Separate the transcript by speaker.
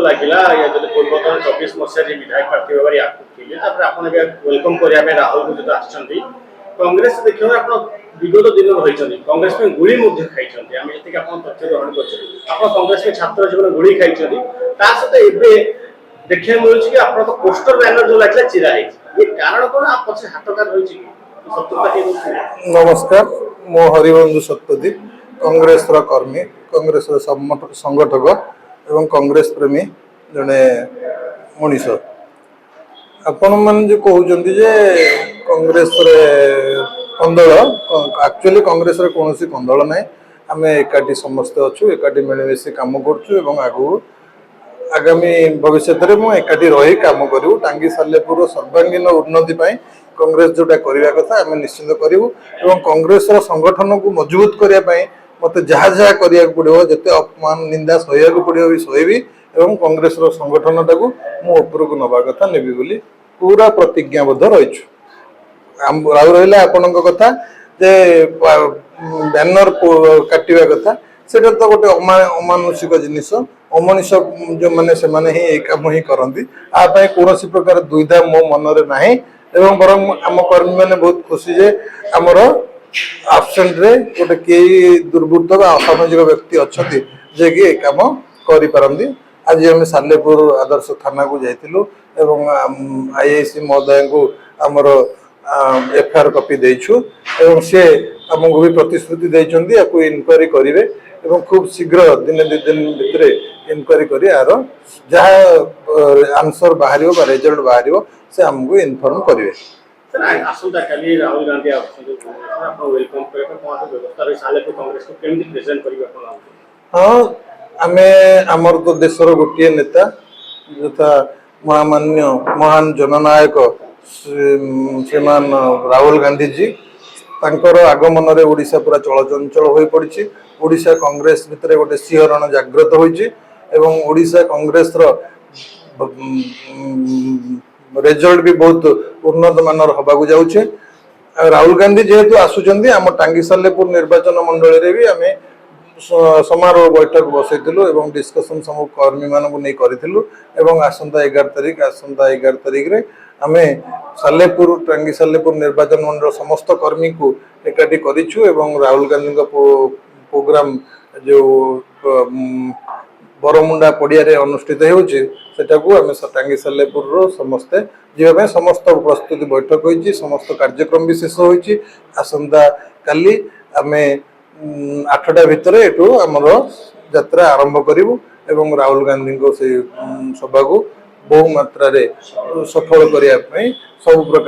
Speaker 1: ଲାଗିଲା या ଯଦି ପୂର୍ବତନ 24 ମସିହାରେ ବିଧାୟକ ପ୍ରାର୍ଥୀ ଭାବରେ ଆଗକୁ ଥିଲେ ତାପରେ ଆପଣ ଏବେ ୱେଲକମ୍ କରିବା ପାଇଁ ରାହୁଲ ଯଦି ଆସିଛନ୍ତି କଂଗ୍ରେସ ଦେଖିବ ଆପଣ ବିଗତ ଦିନ ରହିଛନ୍ତି କଂଗ୍ରେସ ପାଇଁ ଗୁଳି ମଧ୍ୟ ଖାଇଛନ୍ତି ଆମେ ଯେତିକି ଆପଣ ତଥ୍ୟ ଗ୍ରହଣ କରିଛନ୍ତି ଆପଣ କଂଗ୍ରେସ ପାଇଁ ଛାତ୍ର ଜୀବନ ଗୁଳି ଖାଇଛନ୍ତି ତା ସହିତ ଏବେ ଦେଖିବାକୁ ମିଳୁଛି କି ଆପଣ ତ ପୋଷ୍ଟର ବ୍ୟାନର ଯୋଉ ଲାଗିଲା ଚିରା ହେଇଛି ଏ କାରଣ କଣ ଆ ପଛରେ ହାତକାର ରହିଛି କି
Speaker 2: नमस्कार मो हरिबंधु सत्यदीप कांग्रेस कर्मी कांग्रेस संगठक एवं कांग्रेस प्रेमी जड़े मनीष आपण मैंने कहते जे कांग्रेस कंदल एक्चुअली कांग्रेस कौन कंदल ना आम एकाठी समस्ते अच्छु एकाठी मिलमिशी कम करूँ आगामी भविष्य में एकाठी रही कम करूँ टांगी सालेपुर सर्वांगीन उन्नति कांग्रेस जोटा करने कथा आम निश्चित करूँ और कांग्रेस संगठन को मजबूत करने मत जहाँ जहाँ करा पड़ो जिते अपमान निंदा सह पड़ो भी सहबी और कांग्रेस संगठन टाक मुझे नवा कथा नेबी बोली पूरा प्रतिज्ञाबद्ध रही रहा आपण कथा जे बैनर काटा कथा से तो गोटे अमानुषिक जिनिस अमनीष जो मैंने से माने ही काम ही करती आप कौन प्रकार दुविधा मो मन में ना एवं बर आम कर्मी मैंने बहुत खुशी जे आमर आबसेंट रे गोटे कई दुर्बृत्त असामाजिक व्यक्ति अच्छा जे कि काम करपारती आज आम सालेपुर आदर्श थाना को जाइलु एवं आईआईसी महोदय को आमर एफआईआर कॉपी देछु एवं से आमको भी प्रतिश्रुति देइछन्ती याकू इनक्वारी करेंगे एवं खूब शीघ्र दिन दु दिन भितर इनक्वारी कर यार जहाँ आंसर बाहर रिजल्ट बाहर से आमको इनफॉर्म करेंगे
Speaker 1: आसंता काली राहुल गांधी वेलकम कांग्रेस को केमती प्रेजेंट करिवे
Speaker 2: हाँ आम आमर तो देशर गोटे नेता यथा महामान्य महान जननायक श्रीमान राहुल गांधी जी तांकर आगमन रे ओडिशा पूरा चलचंचल हो पड़ी ओडिशा कांग्रेस भितर गोटे सिंहरण जागृत होइछि एवं ओडिशा कांग्रेस रिजल्ट भी बहुत उन्नत मानर हवाक जाउछे राहुल गांधी जेहेतु आसुचंदी आम टांगी सालेपुर निर्वाचन मंडल रे भी आमे समारोह बैठक बसैलु एवं डिस्कसन सब कर्मी मानक नहीं करूँ एवं आसंता 11 तारिख रे आमे सालेपुर टांगी सालेपुर निर्वाचन मंडल समस्त कर्मी को एकाठी करिछु एवं राहुल गांधी का प्रोग्राम जो बरमुंडा पड़िया अनुष्ठित होटाको आम टांगी सालेपुर समस्ते जीवाई समस्त प्रस्तुति बैठक होती समस्त कार्यक्रम भी शेष होती आसंता काली आमे 8टा भितर एटू आमर यात्रा आरंभ करूँ एवं राहुल गांधी को से सभा को बहु मात्रा सफल करने सब प्रकार